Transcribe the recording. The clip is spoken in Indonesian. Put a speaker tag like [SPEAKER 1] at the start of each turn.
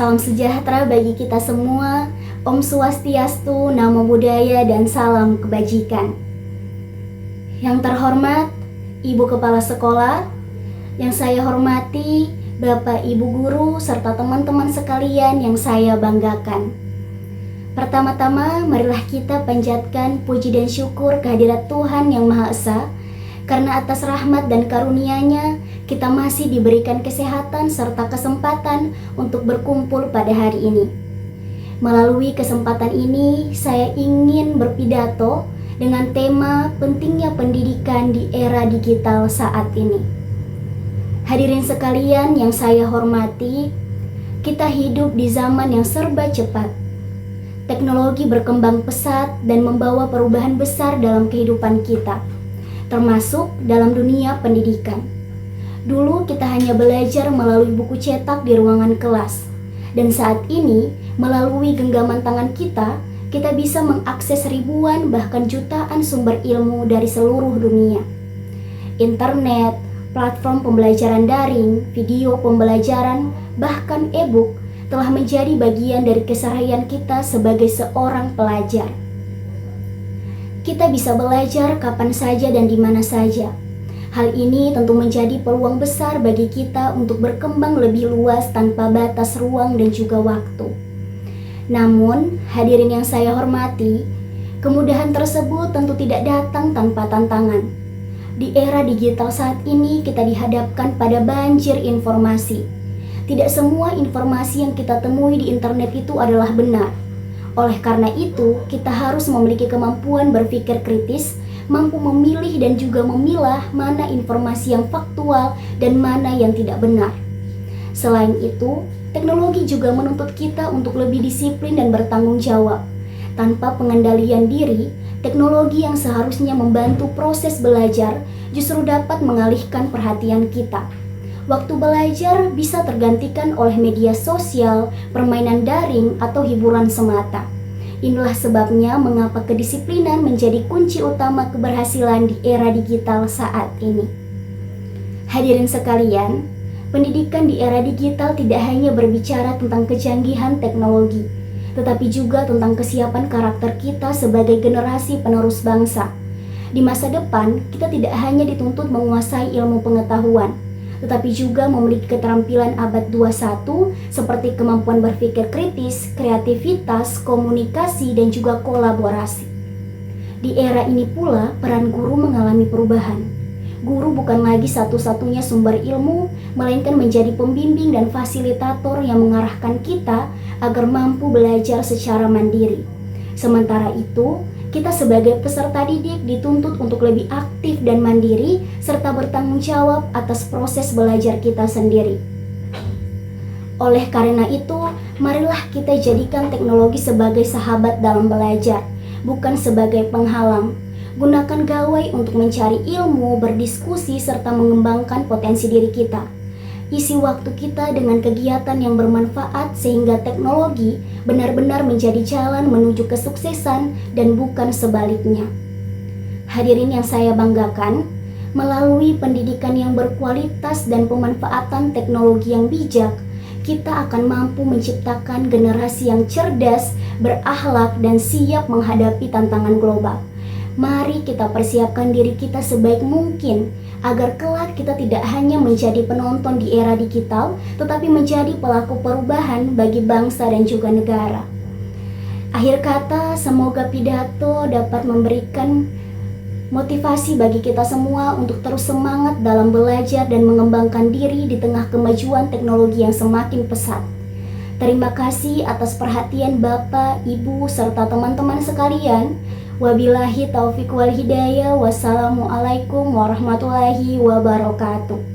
[SPEAKER 1] Salam sejahtera bagi kita semua. Om Swastiastu, Namo Buddhaya, dan salam kebajikan. Yang terhormat Ibu Kepala Sekolah, yang saya hormati Bapak Ibu Guru serta teman-teman sekalian yang saya banggakan. Pertama-tama marilah kita panjatkan puji dan syukur kehadirat Tuhan Yang Maha Esa, karena atas rahmat dan karunia-Nya kita masih diberikan kesehatan serta kesempatan untuk berkumpul pada hari ini. Melalui kesempatan ini saya ingin berpidato dengan tema pentingnya pendidikan di era digital saat ini. Hadirin sekalian yang saya hormati, kita hidup di zaman yang serba cepat. Teknologi berkembang pesat dan membawa perubahan besar dalam kehidupan kita, termasuk dalam dunia pendidikan. Dulu kita hanya belajar melalui buku cetak di ruangan kelas, dan saat ini melalui genggaman tangan kita bisa mengakses ribuan bahkan jutaan sumber ilmu dari seluruh dunia. Internet, platform pembelajaran daring, video pembelajaran, bahkan e-book telah menjadi bagian dari keseharian kita sebagai seorang pelajar. Kita bisa belajar kapan saja dan di mana saja. Hal ini tentu menjadi peluang besar bagi kita untuk berkembang lebih luas tanpa batas ruang dan juga waktu. Namun, hadirin yang saya hormati, kemudahan tersebut tentu tidak datang tanpa tantangan. Di era digital saat ini kita dihadapkan pada banjir informasi. Tidak semua informasi yang kita temui di internet itu adalah benar. Oleh karena itu, kita harus memiliki kemampuan berpikir kritis, mampu memilih dan juga memilah mana informasi yang faktual dan mana yang tidak benar. Selain itu, teknologi juga menuntut kita untuk lebih disiplin dan bertanggung jawab. Tanpa pengendalian diri, teknologi yang seharusnya membantu proses belajar justru dapat mengalihkan perhatian kita. Waktu belajar bisa tergantikan oleh media sosial, permainan daring, atau hiburan semata. Inilah sebabnya mengapa kedisiplinan menjadi kunci utama keberhasilan di era digital saat ini. Hadirin sekalian, pendidikan di era digital tidak hanya berbicara tentang kecanggihan teknologi, tetapi juga tentang kesiapan karakter kita sebagai generasi penerus bangsa. Di masa depan, kita tidak hanya dituntut menguasai ilmu pengetahuan, tetapi juga memiliki keterampilan abad 21 seperti kemampuan berpikir kritis, kreativitas, komunikasi, dan juga kolaborasi. Di era ini pula, peran guru mengalami perubahan. Guru bukan lagi satu-satunya sumber ilmu, melainkan menjadi pembimbing dan fasilitator yang mengarahkan kita agar mampu belajar secara mandiri. Sementara itu, kita sebagai peserta didik dituntut untuk lebih aktif dan mandiri serta bertanggung jawab atas proses belajar kita sendiri. Oleh karena itu, marilah kita jadikan teknologi sebagai sahabat dalam belajar, bukan sebagai penghalang. Gunakan gawai untuk mencari ilmu, berdiskusi, serta mengembangkan potensi diri kita. Isi waktu kita dengan kegiatan yang bermanfaat sehingga teknologi benar-benar menjadi jalan menuju kesuksesan dan bukan sebaliknya. Hadirin yang saya banggakan, melalui pendidikan yang berkualitas dan pemanfaatan teknologi yang bijak, kita akan mampu menciptakan generasi yang cerdas, berakhlak, dan siap menghadapi tantangan global. Mari kita persiapkan diri kita sebaik mungkin agar kelak kita tidak hanya menjadi penonton di era digital, tetapi menjadi pelaku perubahan bagi bangsa dan juga negara. Akhir kata, semoga pidato dapat memberikan motivasi bagi kita semua untuk terus semangat dalam belajar dan mengembangkan diri di tengah kemajuan teknologi yang semakin pesat. Terima kasih atas perhatian Bapak, Ibu, serta teman-teman sekalian. Wabillahi taufiq wal hidayah. Wassalamualaikum warahmatullahi wabarakatuh.